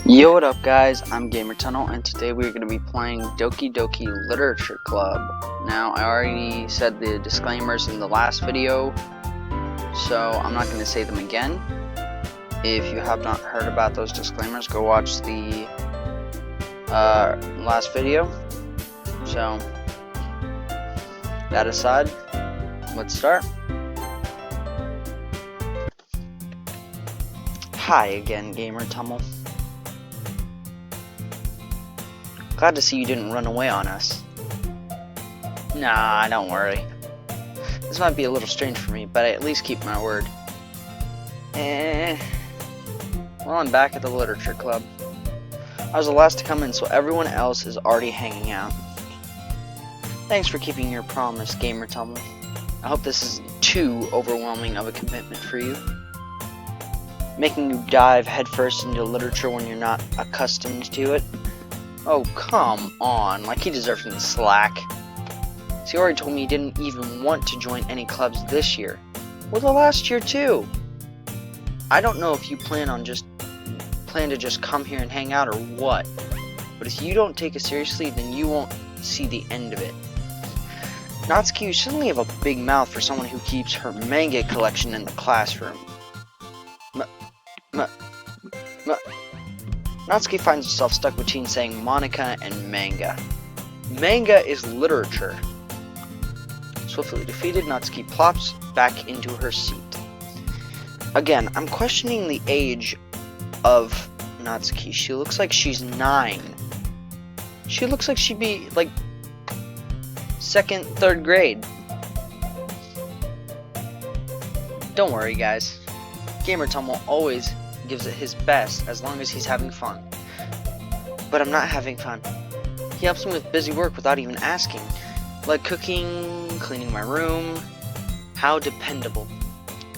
Yo, what up guys, I'm Gamer Tunnel, and today we're going to be playing Doki Doki Literature Club. Now, I already said the disclaimers in the last video, so I'm not going to say them again. If you have not heard about those disclaimers, go watch the last video. So, that aside, let's start. Hi again, Gamer Tunnel. Glad to see you didn't run away on us. Nah, don't worry. This might be a little strange for me, but I at least keep my word. Well, I'm back at the Literature Club. I was the last to come in, so everyone else is already hanging out. Thanks for keeping your promise, Gamer Tumble. I hope this isn't too overwhelming of a commitment for you. Making you dive headfirst into literature when you're not accustomed to it. Oh, come on, like he deserves any slack. He already told me he didn't even want to join any clubs this year. Well, the last year too. I don't know if you plan to just come here and hang out or what, but if you don't take it seriously, then you won't see the end of it. Natsuki, you suddenly have a big mouth for someone who keeps her manga collection in the classroom. Natsuki finds herself stuck between saying Monica and manga. Manga is literature. Swiftly defeated, Natsuki plops back into her seat. Again, I'm questioning the age of Natsuki. She looks like she's 9. She looks like she'd be like 2nd, 3rd grade. Don't worry, guys. Gamer Tumble always gives it his best as long as he's having fun. But I'm not having fun. He helps me with busy work without even asking. Like cooking, cleaning my room. How dependable.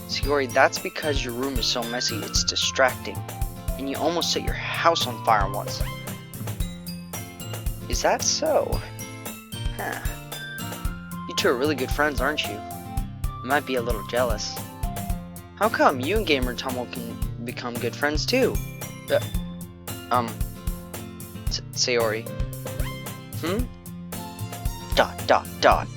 Sayori, that's because your room is so messy it's distracting. And you almost set your house on fire once. Is that so? Huh. You two are really good friends, aren't you? I might be a little jealous. How come you and Gamer Tumble can become good friends too? Sayori. Dot.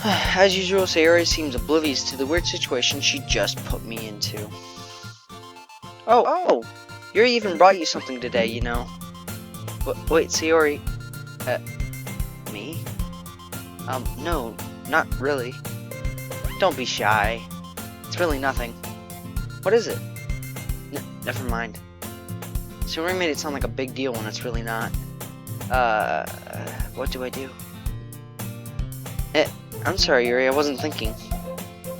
As usual, Sayori seems oblivious to the weird situation she just put me into. Oh, Yuri even brought you something today, you know. Wait, Sayori. Me? No, not really. Don't be shy. It's really nothing. What is it? Never mind. Sayori made it sound like a big deal when it's really not. What do I do? I'm sorry, Yuri, I wasn't thinking.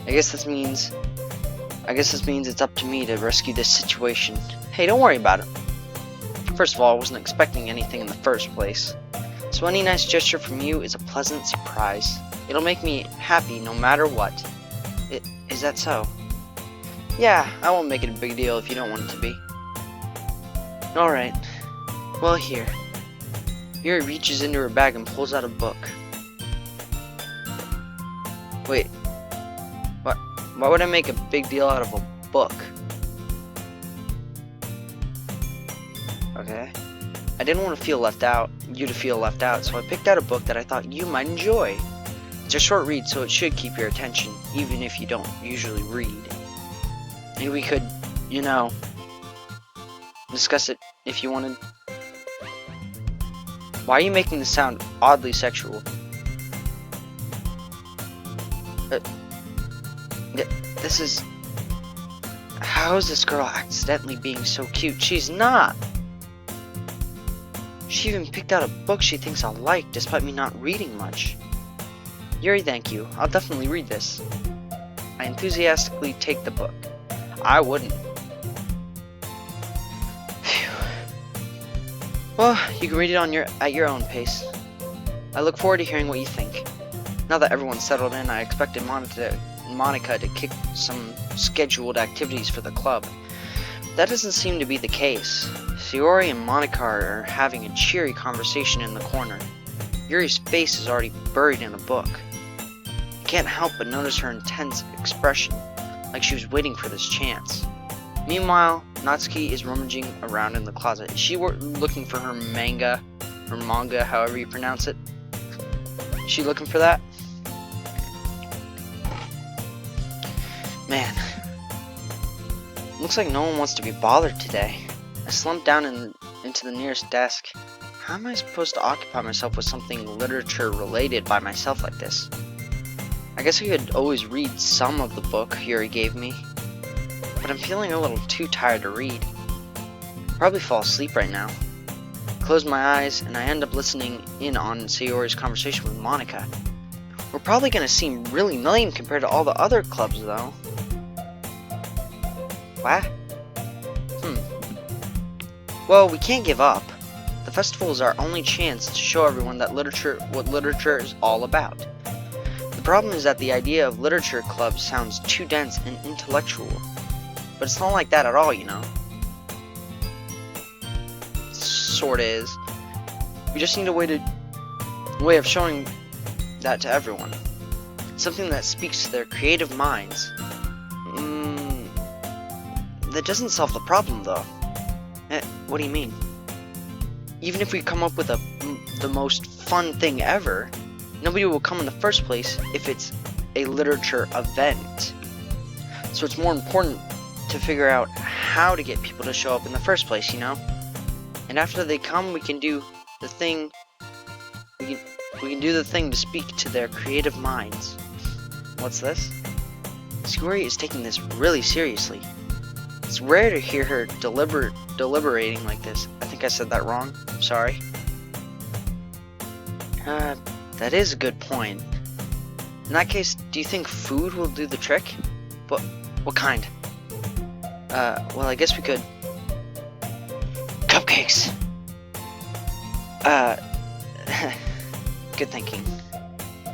I guess this means it's up to me to rescue this situation. Hey, don't worry about it. First of all, I wasn't expecting anything in the first place. So any nice gesture from you is a pleasant surprise. It'll make me happy no matter what. Is that so? Yeah, I won't make it a big deal if you don't want it to be. Alright. Well, here. Yuri reaches into her bag and pulls out a book. Wait. Why would I make a big deal out of a book? Okay. I didn't want to feel left out, you to feel left out, so I picked out a book that I thought you might enjoy. It's a short read, so it should keep your attention, even if you don't usually read. Maybe we could, you know, discuss it if you wanted. Why are you making this sound oddly sexual? This is... How is this girl accidentally being so cute? She's not! She even picked out a book she thinks I'll like, despite me not reading much. Yuri, thank you. I'll definitely read this. I enthusiastically take the book. I wouldn't. Phew. Well, you can read it at your own pace. I look forward to hearing what you think. Now that everyone's settled in, I expected Monica to kick some scheduled activities for the club. That doesn't seem to be the case. Sayori and Monica are having a cheery conversation in the corner. Yuri's face is already buried in a book. I can't help but notice her intense expression, like she was waiting for this chance. Meanwhile, Natsuki is rummaging around in the closet. Is she looking for her manga, or manga, however you pronounce it? Is she looking for that? Man, looks like no one wants to be bothered today. I slumped down into the nearest desk. How am I supposed to occupy myself with something literature related by myself like this? I guess I could always read some of the book Yuri gave me, but I'm feeling a little too tired to read. I'll probably fall asleep right now. Close my eyes and I end up listening in on Sayori's conversation with Monica. We're probably gonna seem really lame compared to all the other clubs though. What? Well, we can't give up. The festival is our only chance to show everyone that what literature is all about. The problem is that the idea of literature clubs sounds too dense and intellectual. But it's not like that at all, you know. Sorta is. We just need a way of showing that to everyone. Something that speaks to their creative minds. That doesn't solve the problem, though. What do you mean? Even if we come up with the most fun thing ever, nobody will come in the first place if it's a literature event. So it's more important to figure out how to get people to show up in the first place, you know? And after they come, we can do the thing. We can do the thing to speak to their creative minds. What's this? Sayori is taking this really seriously. It's rare to hear her deliberating like this. I think I said that wrong. Sorry. That is a good point. In that case, do you think food will do the trick? What kind? Well, I guess we could. Cupcakes! Good thinking.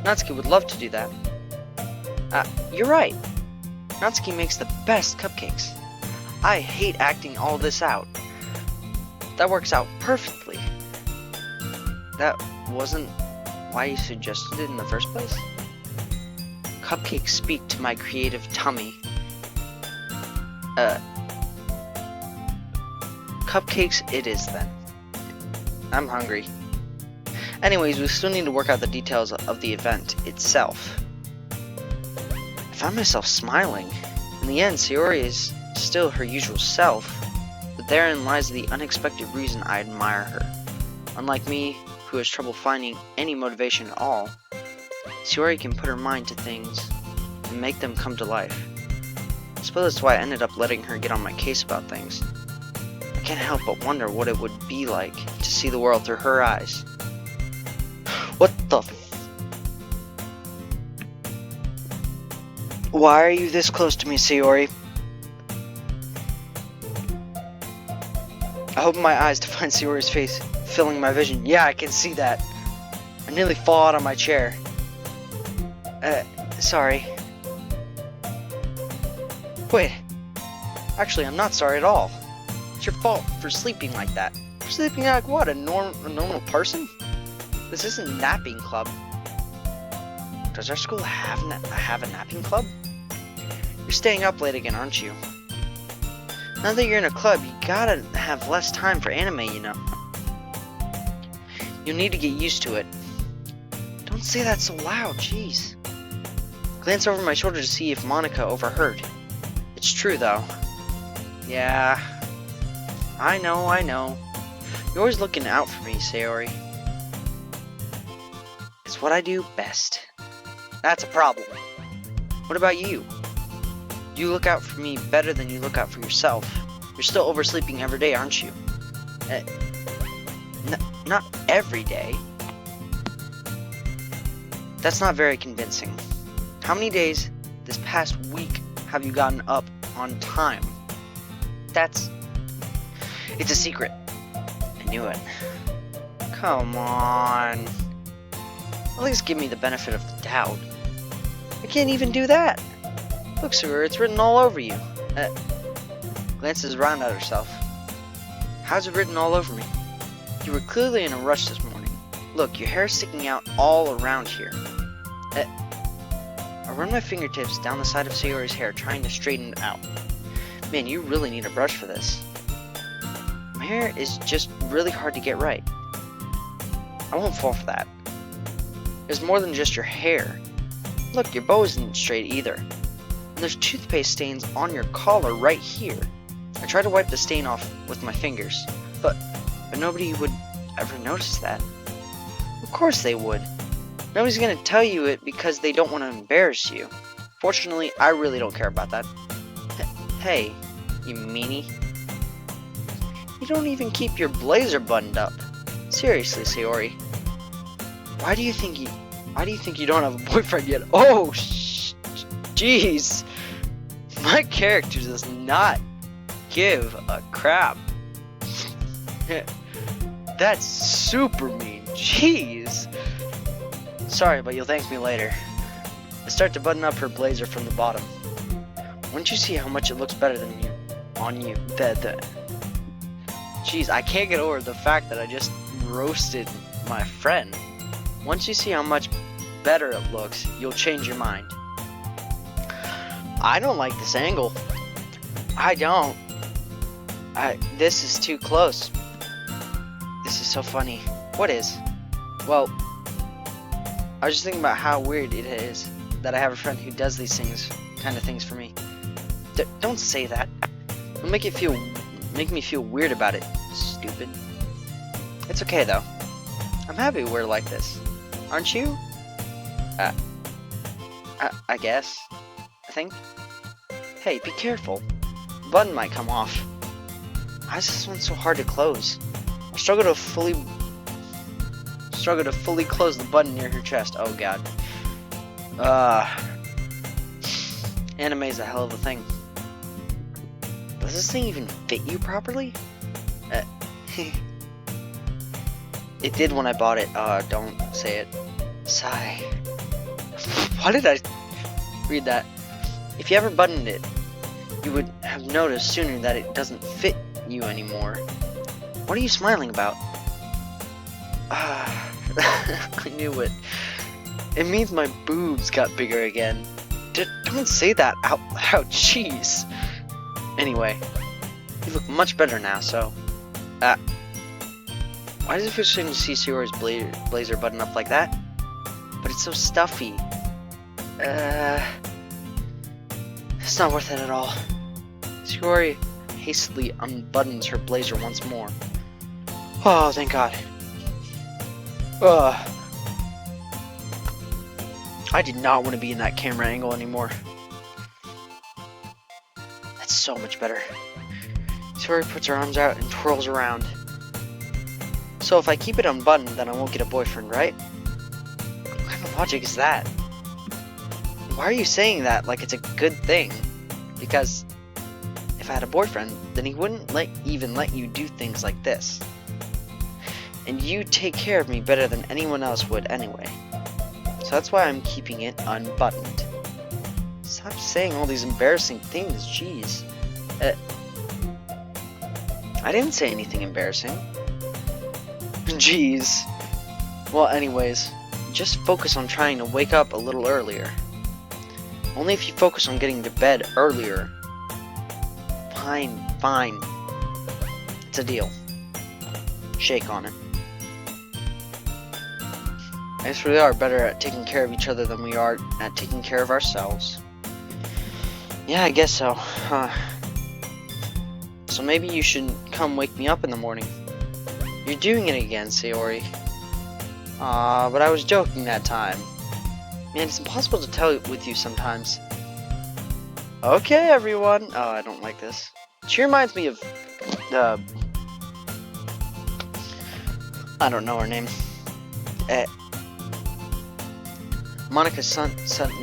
Natsuki would love to do that. You're right. Natsuki makes the best cupcakes. I hate acting all this out. That works out perfectly. That wasn't why you suggested it in the first place? Cupcakes speak to my creative tummy. Cupcakes it is then. I'm hungry. Anyways, we still need to work out the details of the event itself. I found myself smiling. In the end, Sayori is still her usual self, but therein lies the unexpected reason I admire her. Unlike me, who has trouble finding any motivation at all, Sayori can put her mind to things and make them come to life. I suppose that's why I ended up letting her get on my case about things. I can't help but wonder what it would be like to see the world through her eyes. What the Why are you this close to me, Sayori? I open my eyes to find Sayori's face filling my vision. Yeah, I can see that. I nearly fall out of my chair. Sorry. Wait. Actually, I'm not sorry at all. It's your fault for sleeping like that. For sleeping like what? A normal person? This isn't napping club. Does our school have a napping club? You're staying up late again, aren't you? Now that you're in a club, you gotta have less time for anime, you know. You'll need to get used to it. Don't say that so loud, jeez. Glance over my shoulder to see if Monica overheard. It's true, though. Yeah. I know. You're always looking out for me, Sayori. It's what I do best. That's a problem. What about you? You look out for me better than you look out for yourself. You're still oversleeping every day, aren't you? Not every day. That's not very convincing. How many days this past week have you gotten up on time? It's a secret. I knew it. Come on. At least give me the benefit of the doubt. I can't even do that. Look, sir, it's written all over you. Glances around at herself. How's it written all over me? You were clearly in a rush this morning. Look, your hair's sticking out all around here. I run my fingertips down the side of Sayori's hair, trying to straighten it out. Man, you really need a brush for this. My hair is just really hard to get right. I won't fall for that. There's more than just your hair. Look, your bow isn't straight either. And there's toothpaste stains on your collar right here. I tried to wipe the stain off with my fingers, but nobody would ever notice that. Of course they would. Nobody's gonna tell you it because they don't want to embarrass you. Fortunately, I really don't care about that. Hey, you meanie. You don't even keep your blazer buttoned up. Seriously, Sayori. Why do you think you don't have a boyfriend yet? Oh, jeez. My character does not give a crap. That's super mean. Jeez. Sorry, but you'll thank me later. I start to button up her blazer from the bottom. Wouldn't you see how much it looks better than you on you? Jeez, I can't get over the fact that I just roasted my friend. Once you see how much better it looks, you'll change your mind. I don't like this angle. I don't. This is too close. This is so funny. What is? Well, I was just thinking about how weird it is that I have a friend who does these kind of things for me. Don't say that. It'll make me feel weird about it. Stupid. It's okay though. I'm happy we're like this. Aren't you? I guess. I think. Hey, be careful. The button might come off. Why is this one so hard to close? I struggle to fully close the button near her chest. Oh god. Anime's a hell of a thing. Does this thing even fit you properly? It did when I bought it. Don't say it. Sigh. Why did I read that? If you ever buttoned it, you would have noticed sooner that it doesn't fit you anymore. What are you smiling about? I knew it. It means my boobs got bigger again. Don't say that out loud, jeez. Anyway, you look much better now, so... why does it feel strange to see Sayori's blazer button up like that? But it's so stuffy. It's not worth it at all. Sayori hastily unbuttons her blazer once more. Oh, thank God. I did not want to be in that camera angle anymore. That's so much better. Sayori puts her arms out and twirls around. So if I keep it unbuttoned, then I won't get a boyfriend, right? What kind of logic is that? Why are you saying that like it's a good thing? Because if I had a boyfriend, then he wouldn't even let you do things like this. And you take care of me better than anyone else would anyway. So that's why I'm keeping it unbuttoned. Stop saying all these embarrassing things, jeez. I didn't say anything embarrassing. Jeez. Well, anyways, just focus on trying to wake up a little earlier. Only if you focus on getting to bed earlier. Fine. It's a deal. Shake on it. I guess we are better at taking care of each other than we are at taking care of ourselves. Yeah, I guess so. So maybe you should come wake me up in the morning. You're doing it again, Sayori. But I was joking that time. Man, it's impossible to tell with you sometimes. Okay, everyone. Oh, I don't like this. She reminds me of I don't know her name. Monica suddenly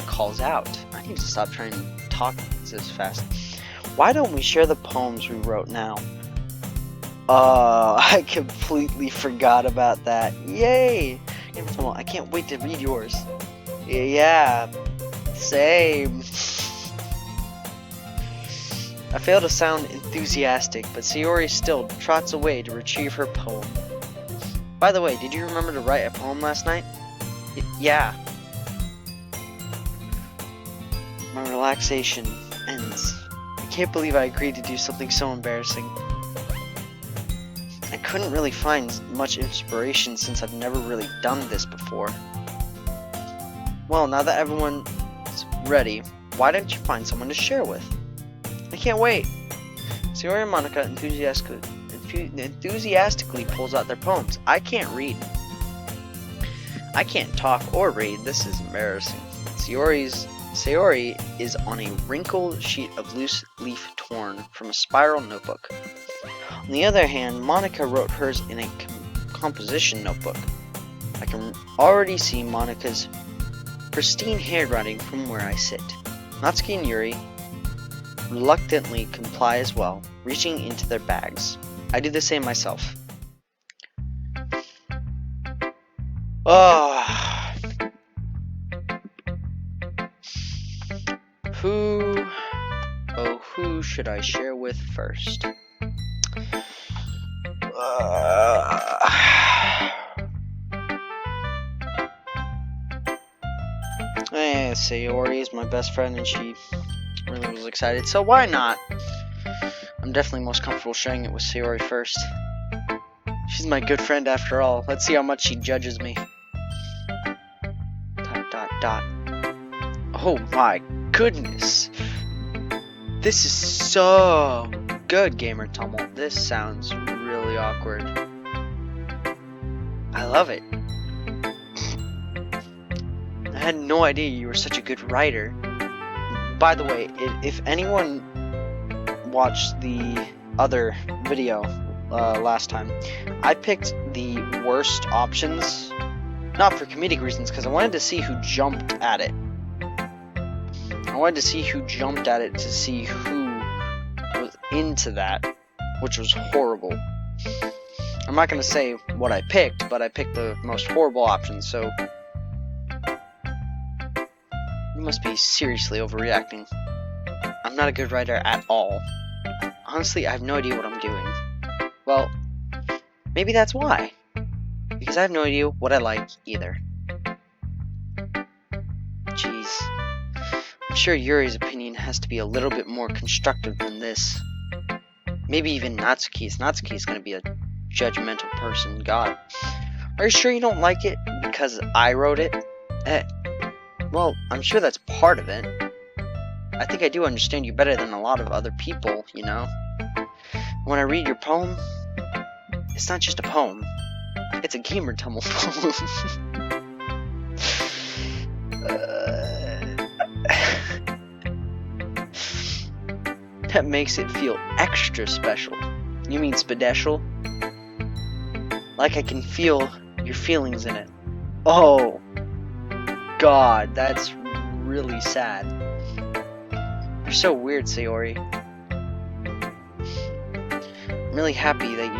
calls out. I need to stop trying to talk this fast. Why don't we share the poems we wrote now? I completely forgot about that. Yay! I can't wait to read yours. Yeah, same. I fail to sound enthusiastic, but Sayori still trots away to retrieve her poem. By the way, did you remember to write a poem last night? Yeah. My relaxation ends. I can't believe I agreed to do something so embarrassing. I couldn't really find much inspiration since I've never really done this before. Well, now that everyone's ready, why don't you find someone to share with? I can't wait. Sayori and Monica enthusiastically pulls out their poems. I can't read. I can't talk or read. This is embarrassing. Sayori is on a wrinkled sheet of loose leaf torn from a spiral notebook. On the other hand, Monica wrote hers in a composition notebook. I can already see Monica's pristine handwriting from where I sit. Natsuki and Yuri reluctantly comply as well, reaching into their bags. I do the same myself. Who should I share with first? Sayori is my best friend and she really was excited, so why not? I'm definitely most comfortable sharing it with Sayori first. She's my good friend after all. Let's see how much she judges me. ... Oh my goodness. This is so good, Gamer Tumult. This sounds really awkward. I love it. I had no idea you were such a good writer. By the way, if anyone watched the other video last time, I picked the worst options, not for comedic reasons, because I wanted to see who jumped at it. I wanted to see who jumped at it to see who was into that, which was horrible. I'm not going to say what I picked, but I picked the most horrible options, so you must be seriously overreacting. I'm not a good writer at all. Honestly, I have no idea what I'm doing. Well, maybe that's why. Because I have no idea what I like either. Jeez. I'm sure Yuri's opinion has to be a little bit more constructive than this. Maybe even Natsuki's. Natsuki's gonna be a judgmental person. God. Are you sure you don't like it because I wrote it? Well, I'm sure that's part of it. I think I do understand you better than a lot of other people, you know? When I read your poem, it's not just a poem. It's a Gamer Tumult poem. That makes it feel extra special. You mean special? Like I can feel your feelings in it. Oh, God, that's really sad. You're so weird, Sayori. I'm really happy that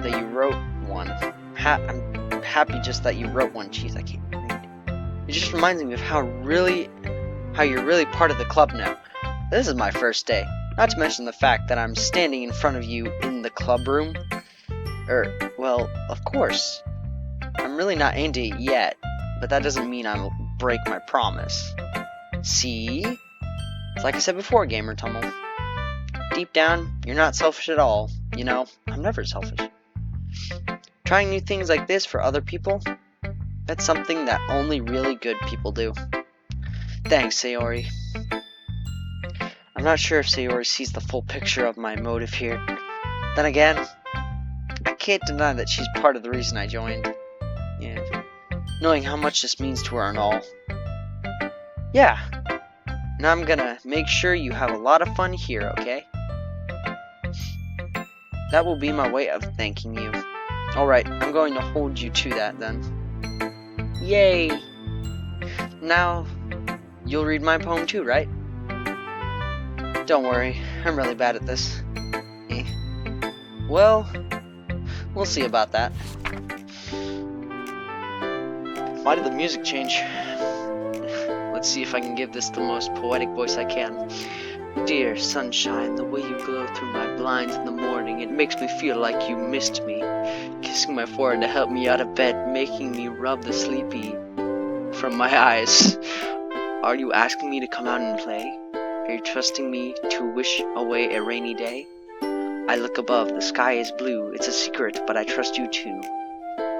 you wrote one. I'm happy just that you wrote one. Jeez, I can't read. It just reminds me of how you're really part of the club now. This is my first day. Not to mention the fact that I'm standing in front of you in the club room. Well, of course. I'm really not into it yet, but that doesn't mean I'll break my promise. See? It's like I said before, Gamer Tumult. Deep down, you're not selfish at all. You know, I'm never selfish. Trying new things like this for other people, that's something that only really good people do. Thanks, Sayori. I'm not sure if Sayori sees the full picture of my motive here. Then again, I can't deny that she's part of the reason I joined. Yeah. Knowing how much this means to her and all. Yeah. Now I'm gonna make sure you have a lot of fun here, okay? That will be my way of thanking you. Alright, I'm going to hold you to that then. Yay! Now, you'll read my poem too, right? Don't worry, I'm really bad at this. Well, we'll see about that. Why did the music change? Let's see if I can give this the most poetic voice I can. Dear sunshine, the way you glow through my blinds in the morning, it makes me feel like you missed me. Kissing my forehead to help me out of bed, making me rub the sleepy from my eyes. Are you asking me to come out and play? Are you trusting me to wish away a rainy day? I look above, the sky is blue. It's a secret, but I trust you too.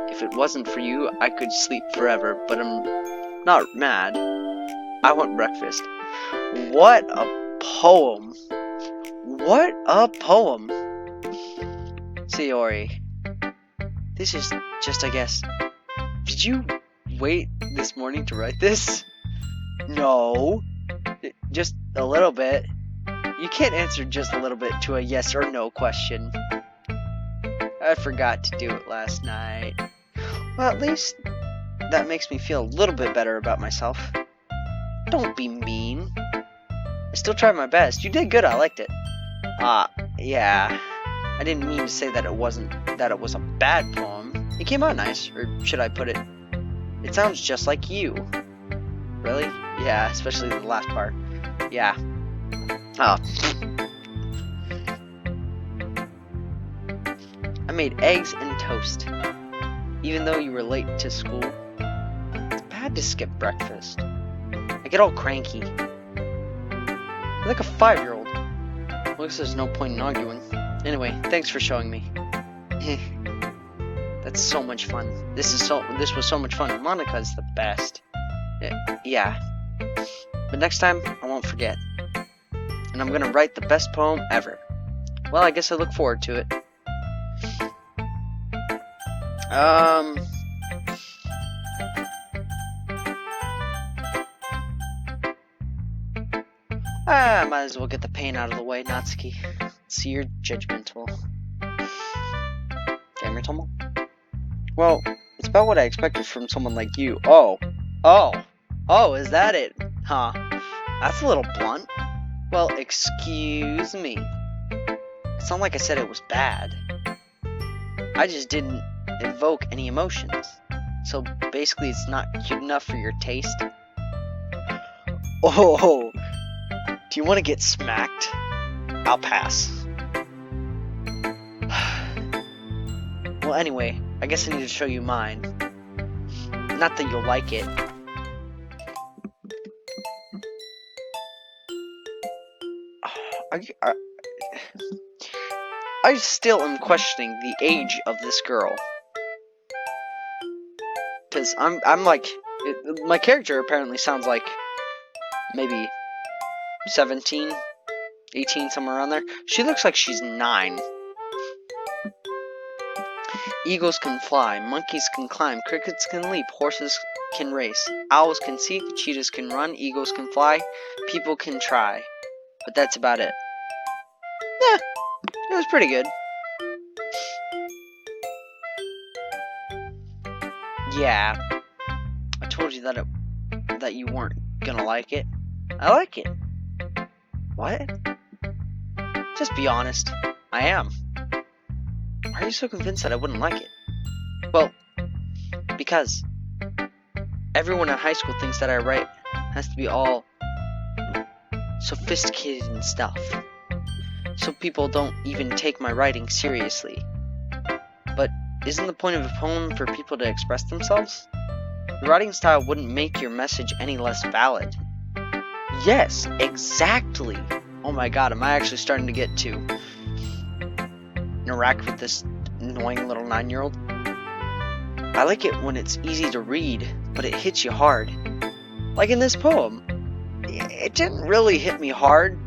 If it wasn't for you, I could sleep forever, but I'm not mad. I want breakfast. What a poem. What a poem. Sayori, this is just a guess. Did you wait this morning to write this? No. Just a little bit. You can't answer just a little bit to a yes or no question. I forgot to do it last night. Well, at least that makes me feel a little bit better about myself. Don't be mean. I still tried my best. You did good. I liked it. Yeah. I didn't mean to say that it was a bad poem. It came out nice, or should I put it? It sounds just like you. Really? Yeah, especially the last part. Yeah. Oh. I made eggs and toast. Even though you were late to school, it's bad to skip breakfast. I get all cranky. I'm like a 5-year-old. Looks there's no point in arguing. Anyway, thanks for showing me. That's so much fun. This was so much fun. Monica's the best. Yeah. But next time, I won't forget. And I'm gonna write the best poem ever. Well, I guess I look forward to it. I might as well get the pain out of the way, Natsuki. See, you're judgmental. Damn it, Tomo. Well, it's about what I expected from someone like you. Oh, is that it? Huh. That's a little blunt. Well, excuse me. It's not like I said it was bad. I just didn't evoke any emotions. So basically it's not cute enough for your taste. Oh, do you want to get smacked? I'll pass. Well, anyway, I guess I need to show you mine. Not that you'll like it. I still am questioning the age of this girl. Because I'm like, my character apparently sounds like maybe 17, 18, somewhere around there. She looks like she's 9. Eagles can fly, monkeys can climb, crickets can leap, horses can race, owls can seek, cheetahs can run, eagles can fly, people can try. But that's about it. Yeah, it was pretty good. Yeah, I told you that you weren't gonna like it. I like it. What? Just be honest. I am. Why are you so convinced that I wouldn't like it? Well, because everyone in high school thinks that I write has to be all sophisticated and stuff. So people don't even take my writing seriously. But isn't the point of a poem for people to express themselves? Your writing style wouldn't make your message any less valid. Yes, exactly. Oh my god, am I actually starting to get to interact with this annoying little 9-year-old? I like it when it's easy to read, but it hits you hard. Like in this poem. It didn't really hit me hard.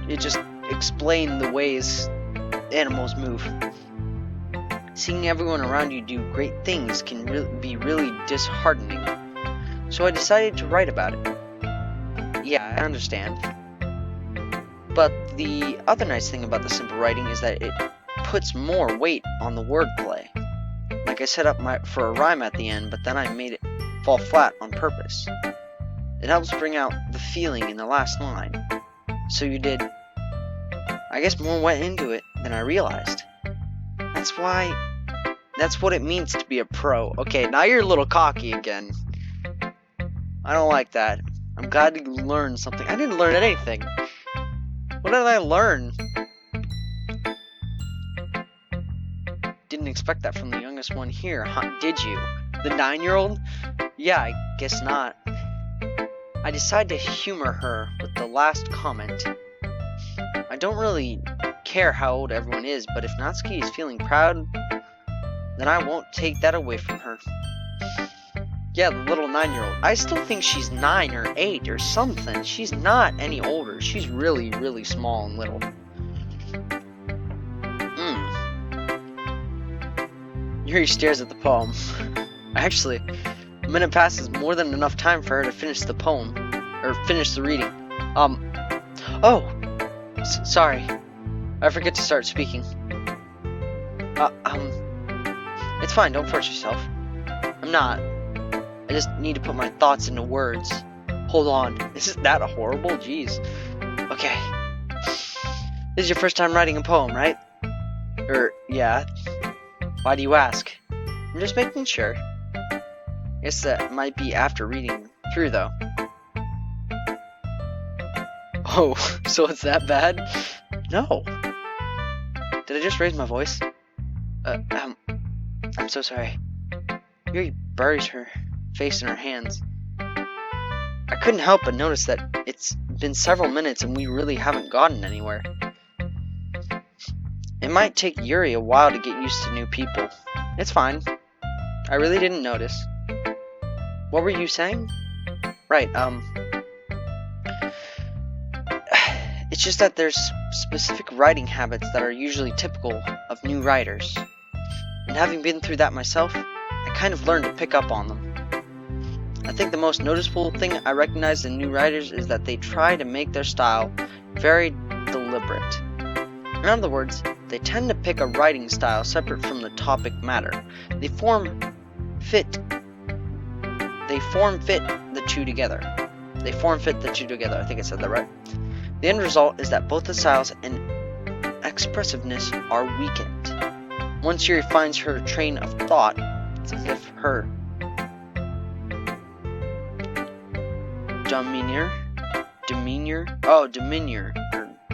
It just explained the ways animals move. Seeing everyone around you do great things can be really disheartening. So I decided to write about it. Yeah, I understand. But the other nice thing about the simple writing is that it puts more weight on the wordplay. Like I set up for a rhyme at the end, but then I made it fall flat on purpose. It helps bring out the feeling in the last line. So you did, I guess, more went into it than I realized. That's what it means to be a pro. Okay, now you're a little cocky again. I don't like that. I'm glad you learned something. I didn't learn anything. What did I learn? Didn't expect that from the youngest one here, huh? Did you? The 9-year-old? Yeah, I guess not. I decide to humor her with the last comment. I don't really care how old everyone is, but if Natsuki is feeling proud, then I won't take that away from her. Yeah, the little 9-year-old. I still think she's 9 or 8 or something. She's not any older. She's really, really small and little. Yuri stares at the poem. Actually, a minute passes more than enough time for her to finish the poem. Or finish the reading. Sorry. I forget to start speaking. It's fine, don't force yourself. I'm not. I just need to put my thoughts into words. Hold on, isn't that horrible? Jeez. Okay. This is your first time writing a poem, right? Yeah. Why do you ask? I'm just making sure. Guess that might be after reading through, though. Oh, so it's that bad? No. Did I just raise my voice? I'm so sorry. Yuri buries her face in her hands. I couldn't help but notice that it's been several minutes and we really haven't gotten anywhere. It might take Yuri a while to get used to new people. It's fine. I really didn't notice. What were you saying? Right, it's just that there's specific writing habits that are usually typical of new writers. And having been through that myself, I kind of learned to pick up on them. I think the most noticeable thing I recognize in new writers is that they try to make their style very deliberate. In other words, they tend to pick a writing style separate from the topic matter. They form fit the two together. I think I said that right. The end result is that both the styles and expressiveness are weakened. Once Yuri finds her train of thought, it's as if her demeanor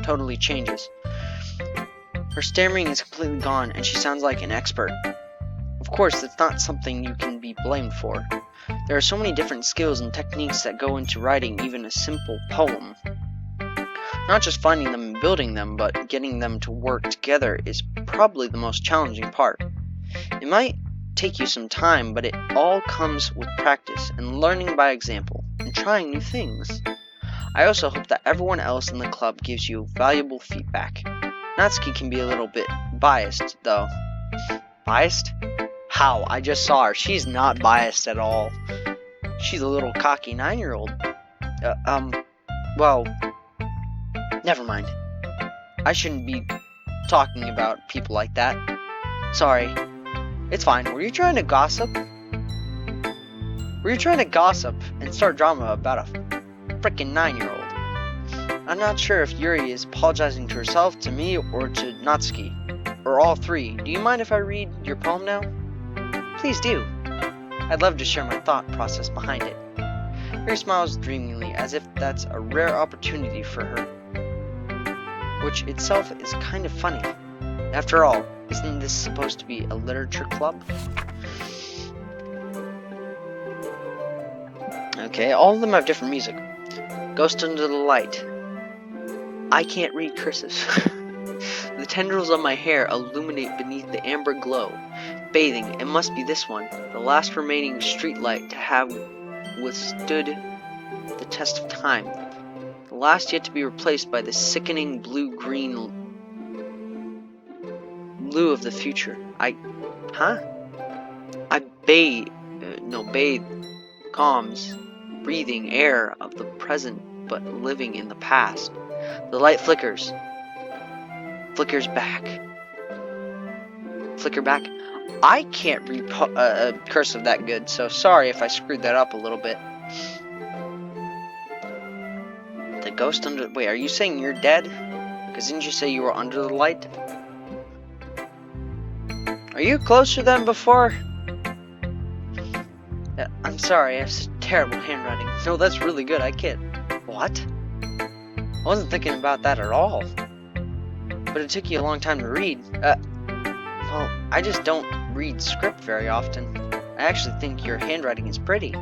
totally changes. Her stammering is completely gone, and she sounds like an expert. Of course, that's not something you can be blamed for. There are so many different skills and techniques that go into writing even a simple poem. Not just finding them and building them, but getting them to work together is probably the most challenging part. It might take you some time, but it all comes with practice and learning by example and trying new things. I also hope that everyone else in the club gives you valuable feedback. Natsuki can be a little bit biased, though. Biased? How? I just saw her. She's not biased at all. She's a little cocky 9-year-old. Well, never mind. I shouldn't be talking about people like that. Sorry. It's fine. Were you trying to gossip? Were you trying to gossip and start drama about a frickin' 9-year-old? I'm not sure if Yuri is apologizing to herself, to me, or to Natsuki. Or all three. Do you mind if I read your poem now? Please do. I'd love to share my thought process behind it. Yuri smiles dreamingly, as if that's a rare opportunity for her. Which itself is kind of funny. After all, isn't this supposed to be a literature club? Okay, all of them have different music. Ghost Under the Light. I can't read cursive. The tendrils of my hair illuminate beneath the amber glow. Bathing, it must be this one, the last remaining streetlight to have withstood the test of time. The last yet to be replaced by the sickening blue-green blue of the future. I bathe, calms, breathing air of the present but living in the past. The light flickers back. Flicker back. I can't read cursive that good, so sorry if I screwed that up a little bit. The ghost under... Wait, are you saying you're dead? Because didn't you say you were under the light? Are you closer than before? I'm sorry, I have such terrible handwriting. No, that's really good, I can't... What? I wasn't thinking about that at all. But it took you a long time to read. Well, I just don't read script very often. I actually think your handwriting is pretty.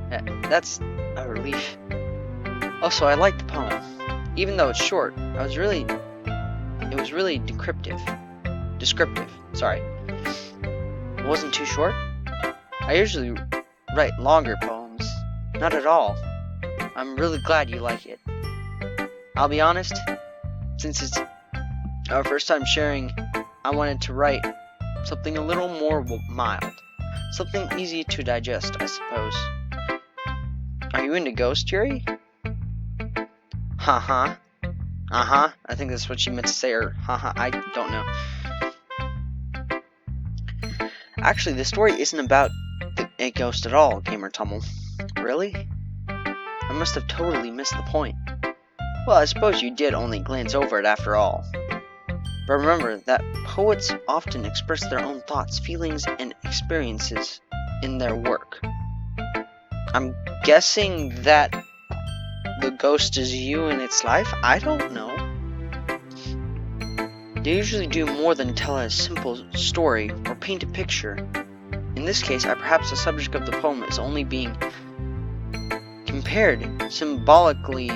That's a relief. Also, I like the poem. Even though it's short, it was really descriptive. Sorry. It wasn't too short. I usually write longer poems. Not at all. I'm really glad you like it. I'll be honest, since it's our first time sharing, I wanted to write something a little more mild. Something easy to digest, I suppose. Are you into ghost theory? Haha. Uh-huh. I think that's what she meant to say, or haha, I don't know. Actually, the story isn't about a ghost at all, Gamer Tummel. Really? I must have totally missed the point. Well, I suppose you did only glance over it after all. But remember that poets often express their own thoughts, feelings, and experiences in their work. I'm guessing that the ghost is you in its life? I don't know. They usually do more than tell a simple story or paint a picture. In this case, perhaps the subject of the poem is only being symbolically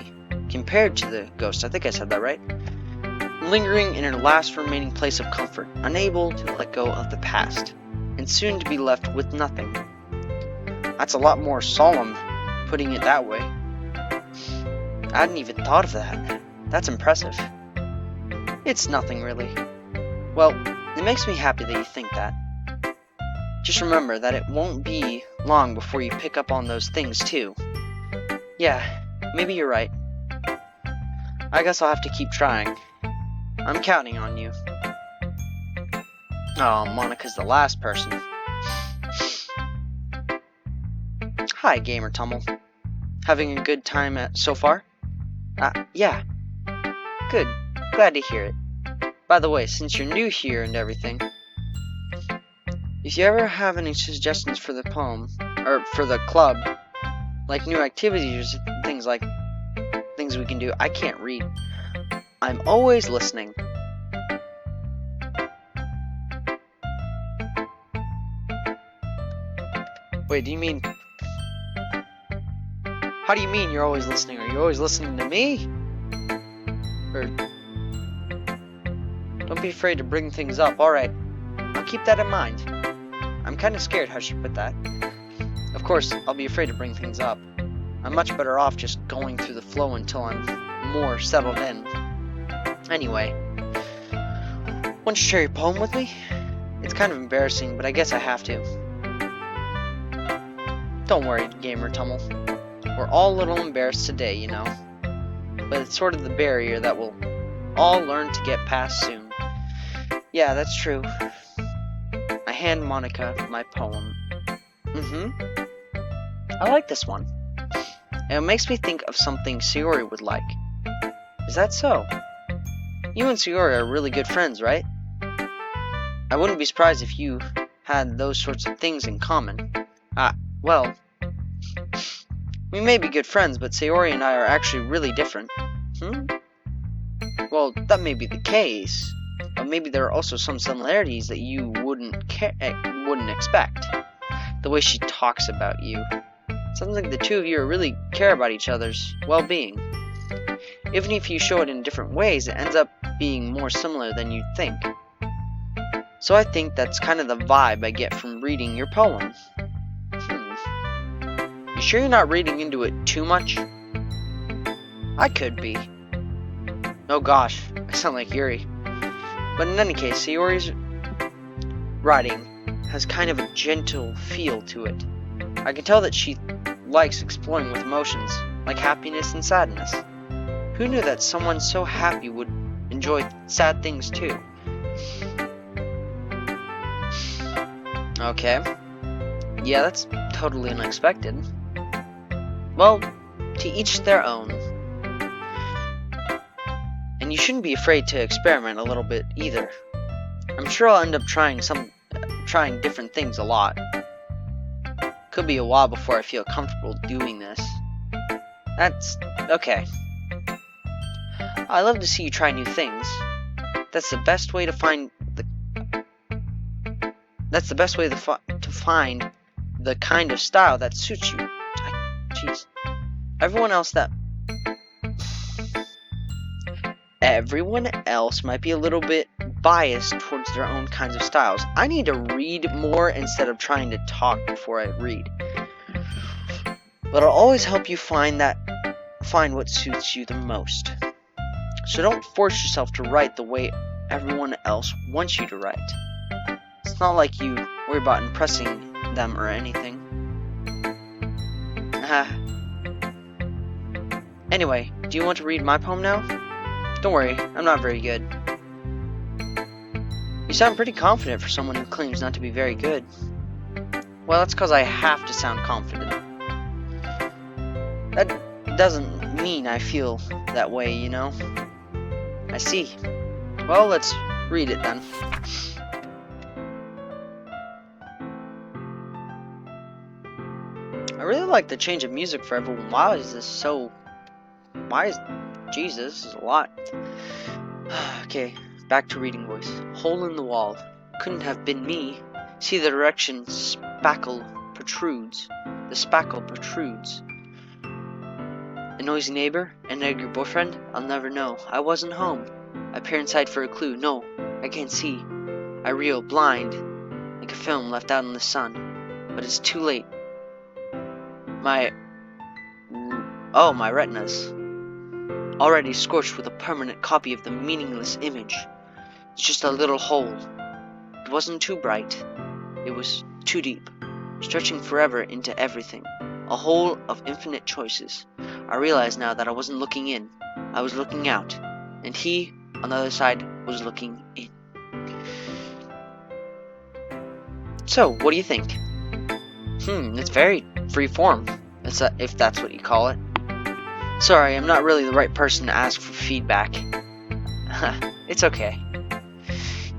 compared to the ghost. I think I said that right. Lingering in her last remaining place of comfort, unable to let go of the past, and soon to be left with nothing. That's a lot more solemn, putting it that way. I hadn't even thought of that. That's impressive. It's nothing, really. Well, it makes me happy that you think that. Just remember that it won't be long before you pick up on those things, too. Yeah, maybe you're right. I guess I'll have to keep trying. I'm counting on you. Oh, Monica's the last person. Hi, Gamer Tummel. Having a good time so far? Yeah. Good. Glad to hear it. By the way, since you're new here and everything, if you ever have any suggestions for the poem, or for the club, like new activities or things we can do, I can't read. I'm always listening. Wait, do you mean... How do you mean you're always listening? Are you always listening to me? Or... Don't be afraid to bring things up. Alright, I'll keep that in mind. I'm kind of scared how she put that. Of course, I'll be afraid to bring things up. I'm much better off just going through the flow until I'm more settled in. Anyway, want to share your poem with me? It's kind of embarrassing, but I guess I have to. Don't worry, Gamer Tummel. We're all a little embarrassed today, you know. But it's sort of the barrier that we'll all learn to get past soon. Yeah, that's true. I hand Monica my poem. I like this one. And it makes me think of something Sayori would like. Is that so? You and Sayori are really good friends, right? I wouldn't be surprised if you had those sorts of things in common. Well, we may be good friends, but Sayori and I are actually really different. Well, that may be the case, but maybe there are also some similarities that you wouldn't expect. The way she talks about you. Sounds like the two of you really care about each other's well-being. Even if you show it in different ways, it ends up being more similar than you'd think. So I think that's kind of the vibe I get from reading your poem. You sure you're not reading into it too much? I could be. Oh gosh, I sound like Yuri. But in any case, Sayori's writing has kind of a gentle feel to it. I can tell that she likes exploring with emotions, like happiness and sadness. Who knew that someone so happy would enjoy sad things too? Okay. Yeah, that's totally unexpected. Well, to each their own. And you shouldn't be afraid to experiment a little bit either. I'm sure I'll end up trying different things a lot. Could be a while before I feel comfortable doing this. That's okay. I love to see you try new things. That's the best way to find the kind of style that suits you. jeez. Everyone else might be a little bit biased towards their own kinds of styles. I need to read more instead of trying to talk before I read. But I'll always help you find what suits you the most. So don't force yourself to write the way everyone else wants you to write. It's not like you worry about impressing them or anything. Anyway, do you want to read my poem now? Don't worry, I'm not very good. You sound pretty confident for someone who claims not to be very good. Well, that's because I have to sound confident. That doesn't mean I feel that way, you know? I see. Well, let's read it then. I really like the change of music for everyone. Jesus, this is a lot. Okay, back to reading voice. Hole in the wall. Couldn't have been me. See the direction the spackle protrudes. A noisy neighbor? An angry boyfriend? I'll never know. I wasn't home. I peer inside for a clue. No, I can't see. I reel, blind, like a film left out in the sun. But it's too late. My retinas. Already scorched with a permanent copy of the meaningless image. It's just a little hole. It wasn't too bright. It was too deep, stretching forever into everything. A hole of infinite choices. I realize now that I wasn't looking in. I was looking out. And he, on the other side, was looking in. So, what do you think? It's very free form, if that's what you call it. Sorry, I'm not really the right person to ask for feedback. It's okay.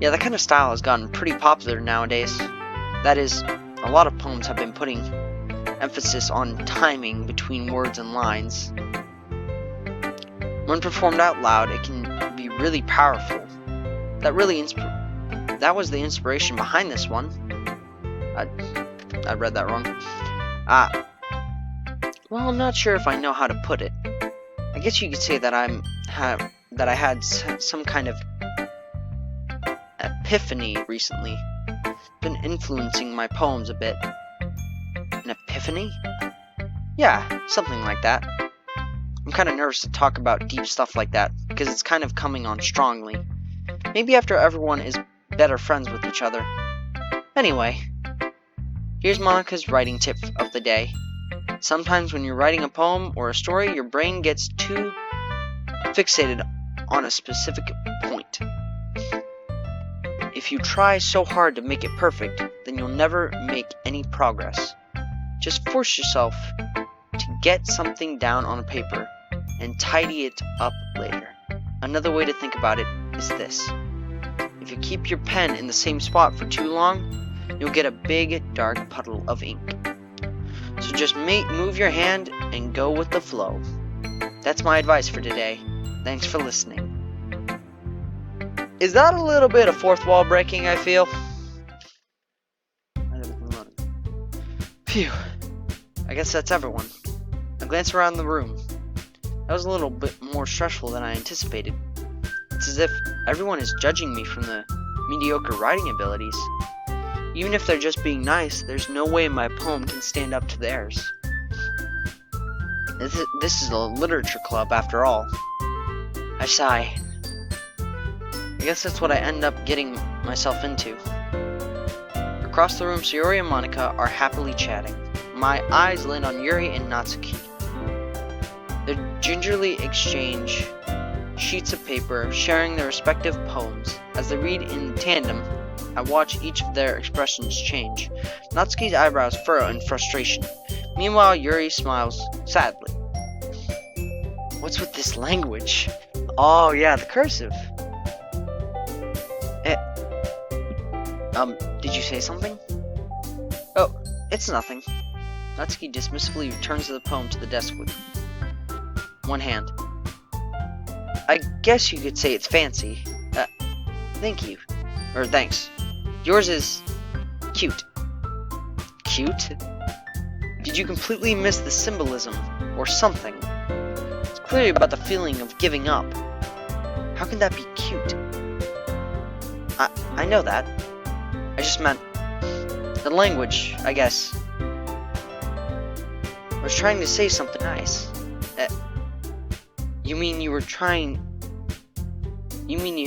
Yeah, that kind of style has gotten pretty popular nowadays. That is, a lot of poems have been putting emphasis on timing between words and lines. When performed out loud, it can be really powerful. That was the inspiration behind this one. I read that wrong. Well, I'm not sure if I know how to put it. I guess you could say that I had some kind of epiphany recently. Been influencing my poems a bit. An epiphany? Yeah, something like that. I'm kind of nervous to talk about deep stuff like that because it's kind of coming on strongly. Maybe after everyone is better friends with each other. Anyway, here's Monica's writing tip of the day. Sometimes when you're writing a poem or a story, your brain gets too fixated on a specific point. If you try so hard to make it perfect, then you'll never make any progress. Just force yourself to get something down on a paper and tidy it up later. Another way to think about it is this. If you keep your pen in the same spot for too long, you'll get a big dark puddle of ink. So just move your hand and go with the flow. That's my advice for today. Thanks for listening. Is that a little bit of fourth wall breaking, I feel? Phew. I guess that's everyone. I glance around the room. That was a little bit more stressful than I anticipated. It's as if everyone is judging me from the mediocre writing abilities. Even if they're just being nice, there's no way my poem can stand up to theirs. This is a literature club, after all. I sigh. I guess that's what I end up getting myself into. Across the room, Sayori and Monica are happily chatting. My eyes land on Yuri and Natsuki. They gingerly exchange sheets of paper, sharing their respective poems. As they read in tandem, I watch each of their expressions change. Natsuki's eyebrows furrow in frustration. Meanwhile, Yuri smiles sadly. What's with this language? Oh yeah, the cursive. Did you say something? Oh, it's nothing. Natsuki dismissively returns the poem to the desk with one hand. I guess you could say it's fancy. Thank you. Or thanks. Yours is cute. Cute? Did you completely miss the symbolism or something? It's clearly about the feeling of giving up. How can that be cute? I know that. I just meant the language, I guess. I was trying to say something nice. You mean you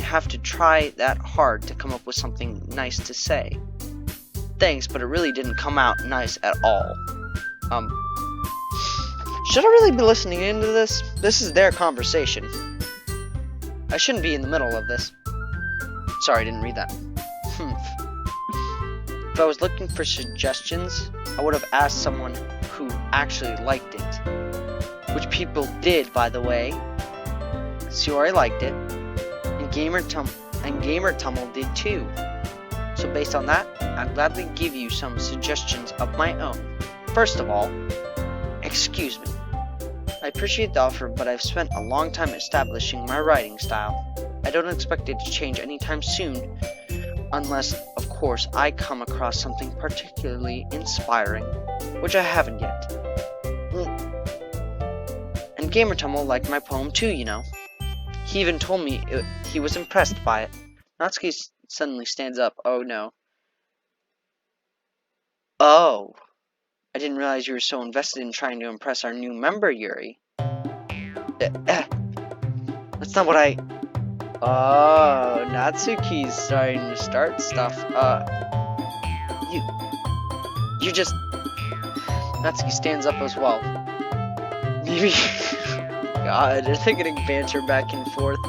have to try that hard to come up with something nice to say? Thanks, but it really didn't come out nice at all. Should I really be listening into this? This is their conversation. I shouldn't be in the middle of this. Sorry, I didn't read that. If I was looking for suggestions, I would have asked someone who actually liked it. Which people did, by the way. Siori liked it, and Gamer Tummel did too. So based on that, I'll gladly give you some suggestions of my own. First of all, excuse me. I appreciate the offer, but I've spent a long time establishing my writing style. I don't expect it to change anytime soon, unless, of course, I come across something particularly inspiring, which I haven't yet. And Gamer Tummel liked my poem too, you know. He even told me he was impressed by it. Natsuki suddenly stands up. Oh no. Oh. I didn't realize you were so invested in trying to impress our new member, Yuri. That's not what I... Oh, Natsuki's starting to start stuff. You just... Natsuki stands up as well. Maybe... God, they're getting banter back and forth.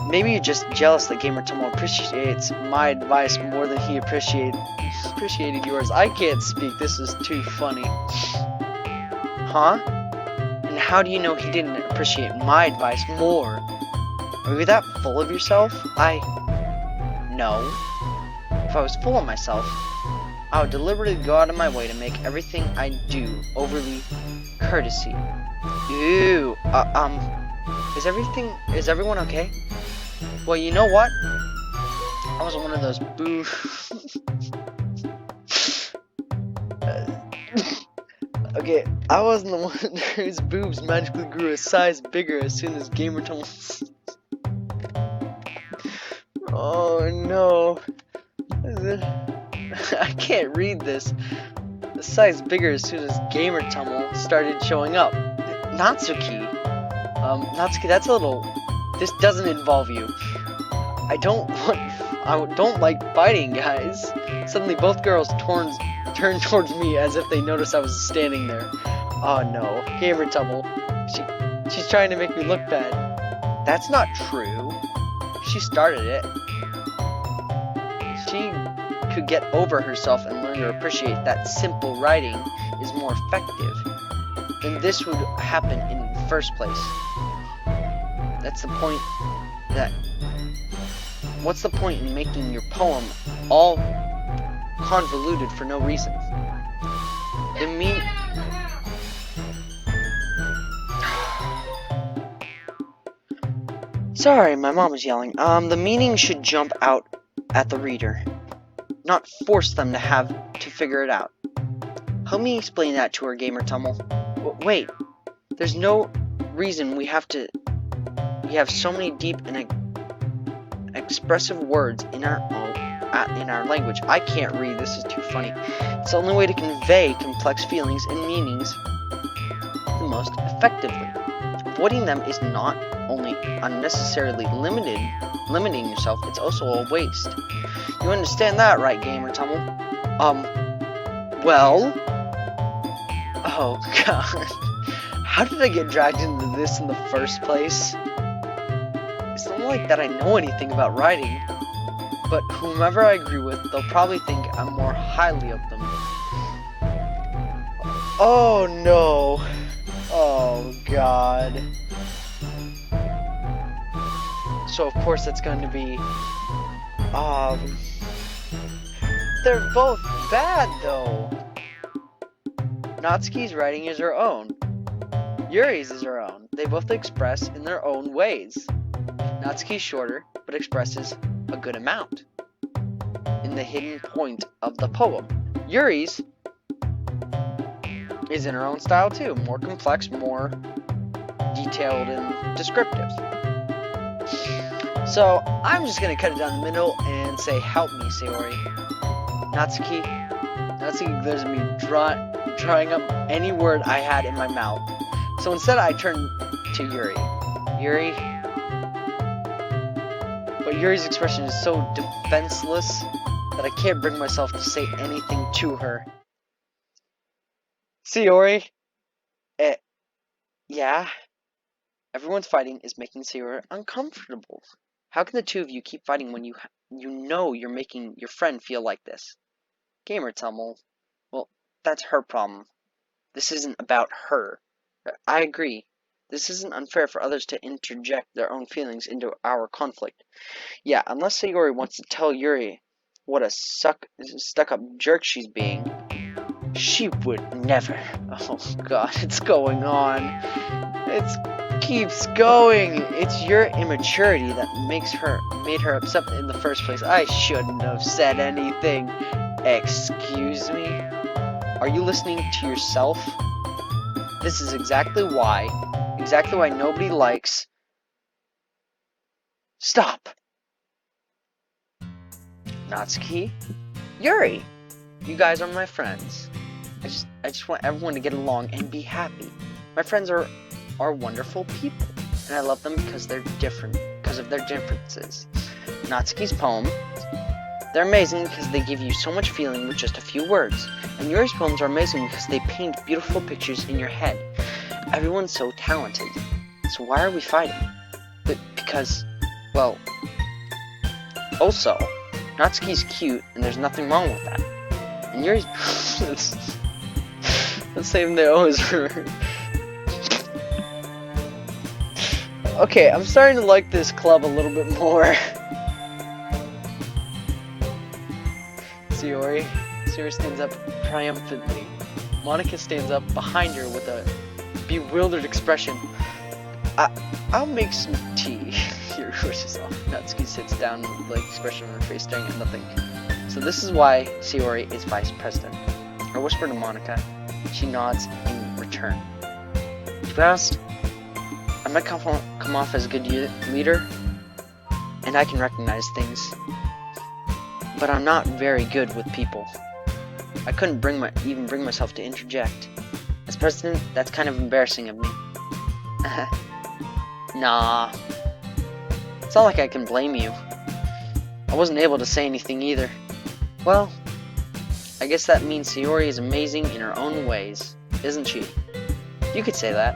Maybe you're just jealous that Gamer Tummel appreciates my advice more than he appreciated yours. I can't speak, this is too funny. Huh? And how do you know he didn't appreciate my advice more? Are you that full of yourself? No. If I was full of myself, I would deliberately go out of my way to make everything I do overly courtesy. Ew. Is everyone okay? Well, you know what? I wasn't one of those boo... Okay, I wasn't the one whose boobs magically grew a size bigger as soon as Gamer Tummel... Oh no. I can't read this. The size bigger as soon as Gamer Tummel started showing up. Natsuki. Natsuki, that's a little... This doesn't involve you. I don't like fighting, guys. Suddenly both girls turned towards me as if they noticed I was standing there. Oh no, Gamer Tummel. She's trying to make me look bad. That's not true. She started it. If she could get over herself and learn to appreciate that simple writing is more effective, then this would happen in the first place. That's the point what's the point in making your poem all convoluted for no reason? Sorry, my mom is yelling. The meaning should jump out at the reader, not force them to figure it out. Help me explain that to her, Gamer Tummel. Wait, there's no reason we have so many deep and expressive words in our language. I can't read, this is too funny. It's the only way to convey complex feelings and meanings the most effectively. Avoiding them is not only unnecessarily limiting yourself, it's also a waste. You understand that, right, Gamer Tummel? Well? Oh, God. How did I get dragged into this in the first place? It's not like that I know anything about writing, but whomever I agree with, they'll probably think I'm more highly of them. Oh no. Oh God. So of course that's going to be, they're both bad though. Natsuki's writing is her own. Yuri's is her own. They both express in their own ways. Natsuki's shorter, but expresses a good amount in the hidden point of the poem. Yuri's is in her own style too, more complex, more detailed and descriptive. So I'm just gonna cut it down the middle and say, help me, Sayori. Natsuki there's me drawing up any word I had in my mouth. So instead I turned to Yuri. But Yuri's expression is so defenseless that I can't bring myself to say anything to her. Sayori? Yeah? Everyone's fighting is making Sayori uncomfortable. How can the two of you keep fighting when you know you're making your friend feel like this? Gamer Tummel. Well, that's her problem. This isn't about her. I agree. This isn't unfair for others to interject their own feelings into our conflict. Yeah, unless Sayori wants to tell Yuri what a stuck-up jerk she's being, she would never. Oh god, it's going on. It keeps going. It's your immaturity that made her upset in the first place. I shouldn't have said anything. Excuse me? Are you listening to yourself? This is exactly why nobody likes... Stop! Natsuki? Yuri! You guys are my friends. I just want everyone to get along and be happy. My friends are wonderful people, and I love them because they're different, because of their differences. Natsuki's poem, they're amazing because they give you so much feeling with just a few words. And Yuri's poems are amazing because they paint beautiful pictures in your head. Everyone's so talented. So why are we fighting? Because, well, also, Natsuki's cute, and there's nothing wrong with that. And Yuri's... Let's save the O's for... Okay, I'm starting to like this club a little bit more. Sayori stands up triumphantly. Monika stands up behind her with a bewildered expression. I'll make some tea. Yuri rushes off. Natsuki sits down with the expression on her face, staring at nothing. So this is why Sayori is vice president. I whisper to Monika. She nods in return. To be honest, I might come off as a good leader, and I can recognize things, but I'm not very good with people. I couldn't even bring myself to interject. As president, that's kind of embarrassing of me. Nah. It's not like I can blame you. I wasn't able to say anything either. Well, I guess that means Sayori is amazing in her own ways, isn't she? You could say that.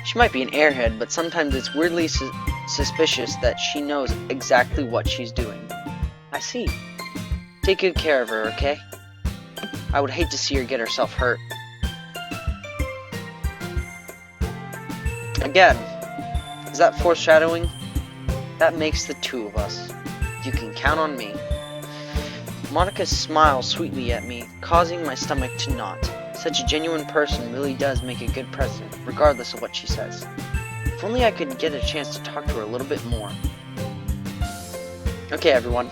She might be an airhead, but sometimes it's weirdly suspicious that she knows exactly what she's doing. I see. Take good care of her, okay? I would hate to see her get herself hurt. Again, is that foreshadowing? That makes the two of us. You can count on me. Monika smiles sweetly at me, causing my stomach to knot. Such a genuine person really does make a good president, regardless of what she says. If only I could get a chance to talk to her a little bit more. Okay, everyone.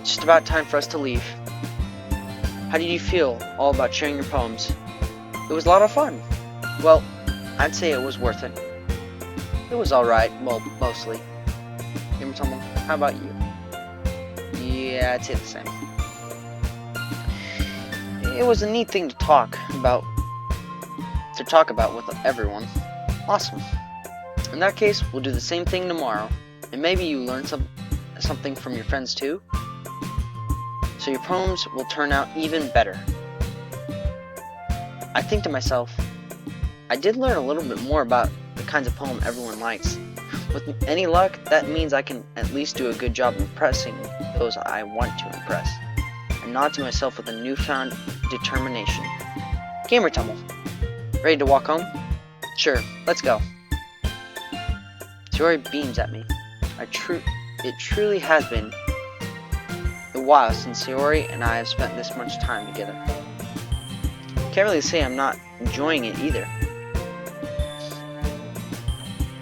It's just about time for us to leave. How did you feel all about sharing your poems? It was a lot of fun. Well, I'd say it was worth it. It was alright, well, mostly. How about you? Yeah, I'd say the same. It was a neat thing to talk about with everyone. Awesome. In that case, we'll do the same thing tomorrow, and maybe you learn something from your friends too, so your poems will turn out even better. I think to myself, I did learn a little bit more about the kinds of poem everyone likes. With any luck, that means I can at least do a good job impressing those I want to impress. I nod to myself with a newfound determination. Gamer Tummel, ready to walk home? Sure, let's go. Sayori beams at me. It truly has been a while since Sayori and I have spent this much time together. Can't really say I'm not enjoying it either.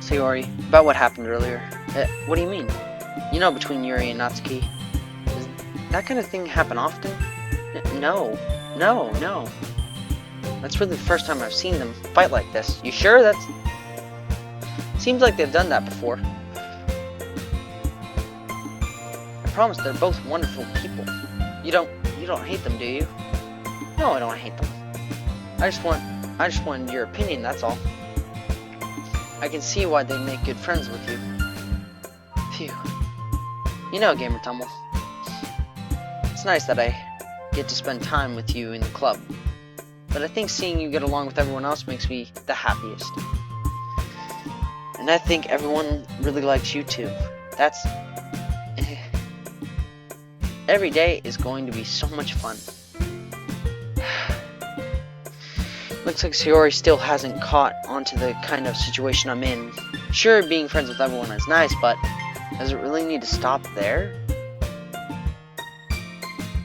Sayori, about what happened earlier. What do you mean? You know, between Yuri and Natsuki. Does that kind of thing happen often? No. That's really the first time I've seen them fight like this. You sure? That's... Seems like they've done that before. I promise they're both wonderful people. You don't hate them, do you? No, I don't hate them. I just wanted your opinion, that's all. I can see why they make good friends with you. Phew. You know, Gamer Tumble. It's nice that I get to spend time with you in the club. But I think seeing you get along with everyone else makes me the happiest. And I think everyone really likes you too. That's... Every day is going to be so much fun. Looks like Sayori still hasn't caught onto the kind of situation I'm in. Sure, being friends with everyone is nice, but does it really need to stop there?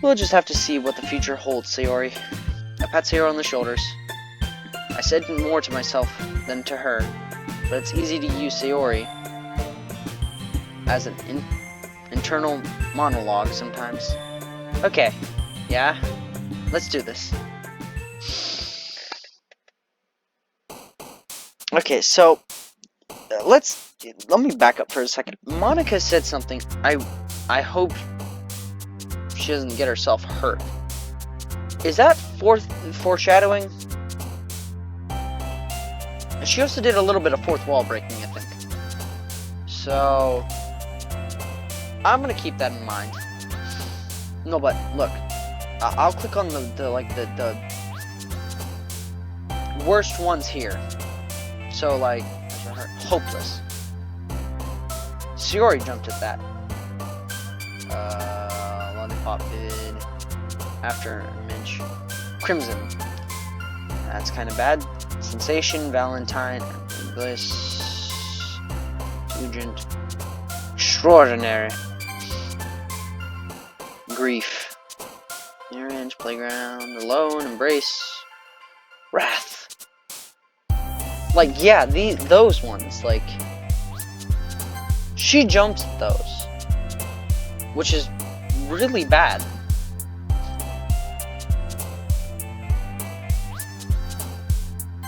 We'll just have to see what the future holds, Sayori. I pat Sayori on the shoulders. I said more to myself than to her, but it's easy to use Sayori as an internal monologue sometimes. Okay, yeah, let's do this. Okay, so let me back up for a second. Monica said something. I hope she doesn't get herself hurt. Is that foreshadowing? She also did a little bit of fourth wall breaking, I think. So I'm gonna keep that in mind. No, but look, I'll click on the worst ones here. So like, hopeless. Sayori jumped at that. Lollipop bid. After Minch. Crimson. That's kind of bad. Sensation, Valentine, Bliss. Tugent. Extraordinary. Grief. Orange, Playground, Alone, Embrace. Wrath. Like, yeah, those ones, like, she jumps at those, which is really bad.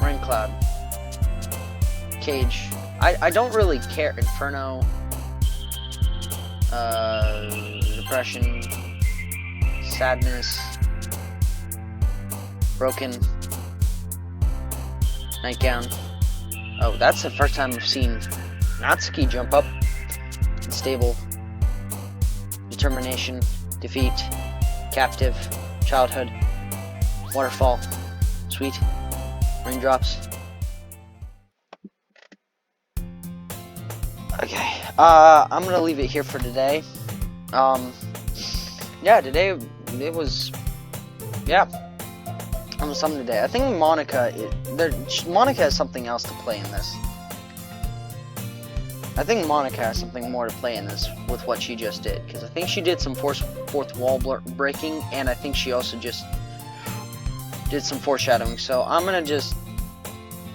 Rain Cloud. Cage. I don't really care. Inferno. Depression. Sadness. Broken. Nightgown. Oh, that's the first time I've seen Natsuki jump up. Unstable. Determination. Defeat. Captive. Childhood. Waterfall. Sweet. Raindrops. Okay. I'm gonna leave it here for today. Yeah, today it was... Yeah. I'm something today. I think Monica has something else to play in this. I think Monica has something more to play in this with what she just did, because I think she did some fourth wall breaking, and I think she also just did some foreshadowing. So I'm gonna just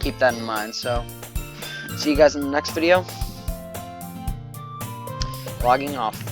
keep that in mind. So see you guys in the next video. Logging off.